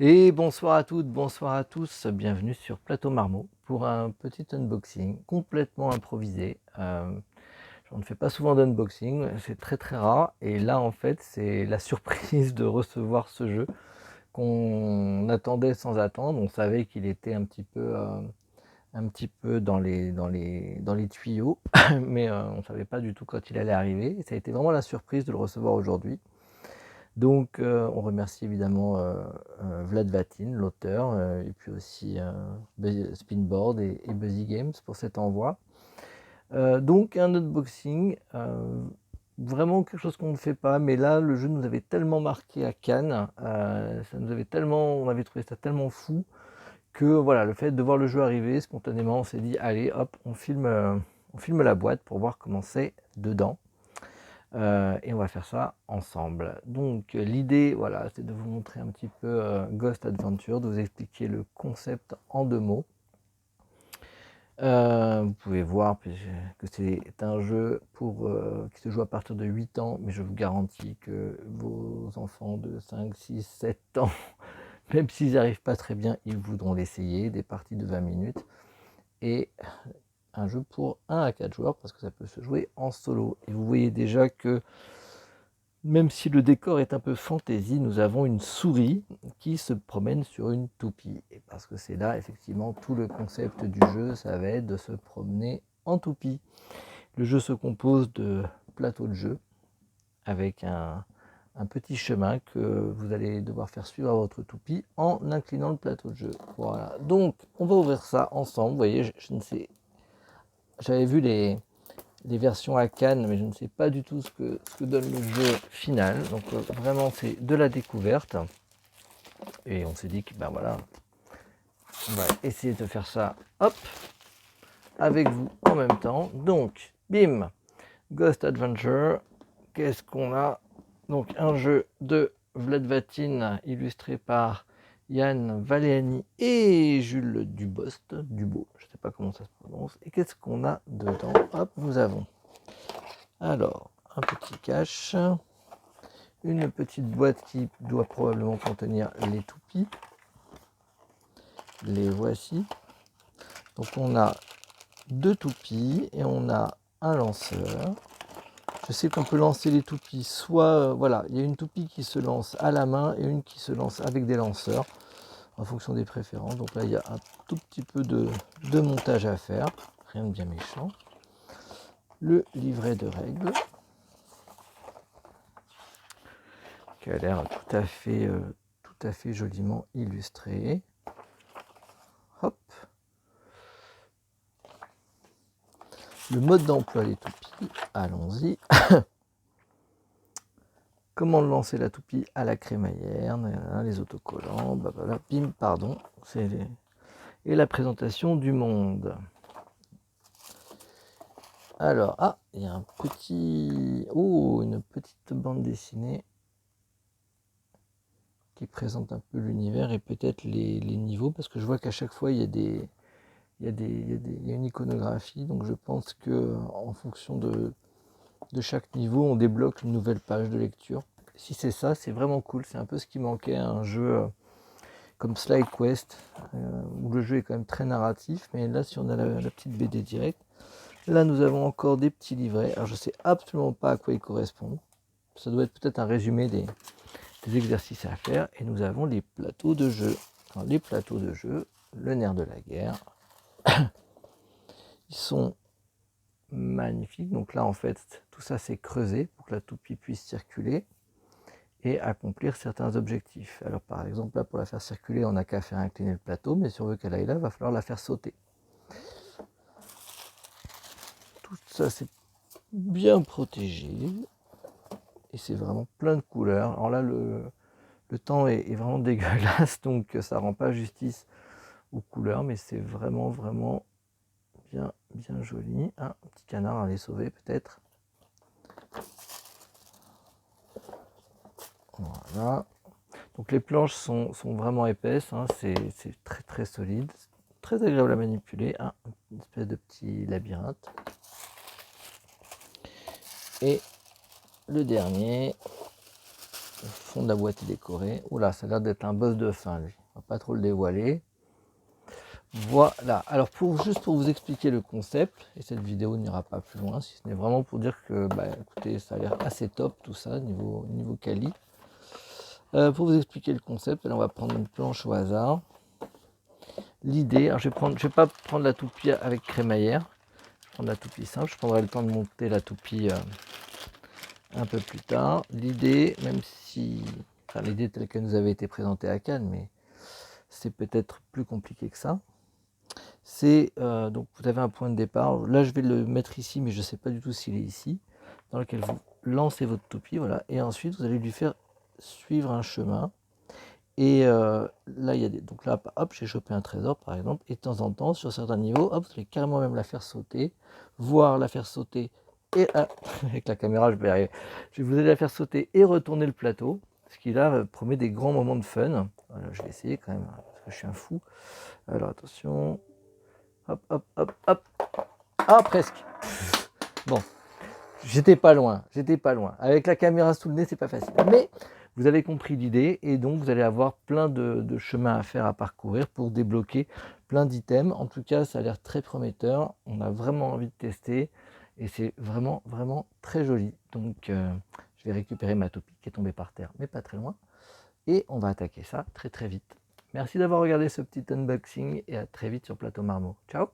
Et bonsoir à toutes, bonsoir à tous, bienvenue sur Plateau Marmot pour un petit unboxing complètement improvisé. Je ne fais pas souvent d'unboxing, c'est très très rare et là en fait c'est la surprise de recevoir ce jeu qu'on attendait sans attendre. On savait qu'il était un petit peu dans les tuyaux, mais on ne savait pas du tout quand il allait arriver. Et ça a été vraiment la surprise de le recevoir aujourd'hui. Donc, on remercie évidemment Vlad Vatin, l'auteur, et puis aussi Spinboard et Buzzy Games pour cet envoi. Donc, un unboxing, vraiment quelque chose qu'on ne fait pas, mais là, le jeu nous avait tellement marqué à Cannes, ça nous avait tellement, on avait trouvé ça tellement fou que voilà, le fait de voir le jeu arriver, spontanément, on s'est dit, allez, hop, on filme la boîte pour voir comment c'est dedans. Et on va faire ça ensemble. Donc l'idée, voilà, c'est de vous montrer un petit peu Ghost Adventure, de vous expliquer le concept en 2 mots. Vous pouvez voir que c'est un jeu qui se joue à partir de 8 ans, mais je vous garantis que vos enfants de 5, 6, 7 ans, même s'ils n'arrivent pas très bien, ils voudront l'essayer, des parties de 20 minutes. Et un jeu pour 1 à 4 joueurs, parce que ça peut se jouer en solo. Et vous voyez déjà que même si le décor est un peu fantasy, nous avons une souris qui se promène sur une toupie. Et parce que c'est là, effectivement, tout le concept du jeu, ça va être de se promener en toupie. Le jeu se compose de plateaux de jeu, avec un petit chemin que vous allez devoir faire suivre à votre toupie en inclinant le plateau de jeu. Voilà, donc on va ouvrir ça ensemble. Vous voyez, je ne sais, j'avais vu les versions à Cannes, mais je ne sais pas du tout ce que donne le jeu final. Donc vraiment c'est de la découverte. Et on s'est dit que ben voilà, on va essayer de faire ça, hop, avec vous en même temps. Donc, bim, Ghost Adventure, qu'est-ce qu'on a? Donc un jeu de Vlad Vatin, illustré par Yann Valéani et Jules Dubo, je ne sais pas comment ça se prononce. Et qu'est-ce qu'on a dedans? Hop, nous avons alors un petit cache, une petite boîte qui doit probablement contenir les toupies. Les voici. Donc on a 2 toupies et on a un lanceur. Je sais qu'on peut lancer les toupies soit, voilà, il y a une toupie qui se lance à la main et une qui se lance avec des lanceurs en fonction des préférences. Donc là il y a un tout petit peu de montage à faire, rien de bien méchant. Le livret de règles qui a l'air tout à fait joliment illustré. Hop. Le mode d'emploi des toupies, allons-y. Comment lancer la toupie à la crémaillère, les autocollants, voilà, bim, pardon. Et la présentation du monde. Alors, ah, il y a un petit... Oh, une petite bande dessinée qui présente un peu l'univers et peut-être les niveaux, parce que je vois qu'à chaque fois, il y a une iconographie, donc je pense que en fonction de chaque niveau, on débloque une nouvelle page de lecture. Si c'est ça, c'est vraiment cool. C'est un peu ce qui manquait à un jeu comme Sly Quest, où le jeu est quand même très narratif. Mais là, si on a la petite BD directe, là, nous avons encore des petits livrets. Alors, je ne sais absolument pas à quoi ils correspondent. Ça doit être peut-être un résumé des exercices à faire. Et nous avons les plateaux de jeu. Alors, les plateaux de jeu, le nerf de la guerre. Ils sont magnifiques. Donc là, en fait, tout ça, c'est creusé pour que la toupie puisse circuler et accomplir certains objectifs. Alors par exemple, là pour la faire circuler, on n'a qu'à faire incliner le plateau, mais si on veut qu'elle aille là, il va falloir la faire sauter. Tout ça c'est bien protégé et c'est vraiment plein de couleurs. Alors là le temps est vraiment dégueulasse, donc ça rend pas justice aux couleurs, mais c'est vraiment bien joli. Un petit canard à les sauver peut-être. Voilà. Donc les planches sont vraiment épaisses, hein, c'est très solide, très agréable à manipuler, hein, une espèce de petit labyrinthe. Et le dernier, fond de la boîte est décoré. Oula, ça a l'air d'être un boss de fin, lui. On va pas trop le dévoiler. Voilà, alors juste pour vous expliquer le concept, et cette vidéo n'ira pas plus loin, si ce n'est vraiment pour dire que, bah, écoutez, ça a l'air assez top tout ça, niveau quali. Pour vous expliquer le concept, on va prendre une planche au hasard. L'idée, je vais pas prendre la toupie avec crémaillère, je vais prendre la toupie simple, je prendrai le temps de monter la toupie un peu plus tard. L'idée, même si, enfin l'idée telle qu'elle nous avait été présentée à Cannes, mais c'est peut-être plus compliqué que ça. C'est donc vous avez un point de départ, là je vais le mettre ici mais je ne sais pas du tout s'il est ici, dans lequel vous lancez votre toupie, voilà, et ensuite vous allez lui faire suivre un chemin. Et là il y a donc là hop, j'ai chopé un trésor par exemple, et de temps en temps sur certains niveaux, hop, vous allez carrément même la faire sauter, voire la faire sauter et avec la caméra je vais arriver, vous allez la faire sauter et retourner le plateau, ce qui là promet des grands moments de fun. Voilà, je vais essayer quand même parce que je suis un fou. Alors attention. Hop, hop, hop, hop. Ah, presque. Bon, j'étais pas loin, j'étais pas loin. Avec la caméra sous le nez, c'est pas facile. Mais vous avez compris l'idée et donc vous allez avoir plein de chemins à faire, à parcourir pour débloquer plein d'items. En tout cas, ça a l'air très prometteur. On a vraiment envie de tester et c'est vraiment, vraiment très joli. Donc, je vais récupérer ma toupie qui est tombée par terre, mais pas très loin. Et on va attaquer ça très, très vite. Merci d'avoir regardé ce petit unboxing et à très vite sur Plateau Marmot. Ciao!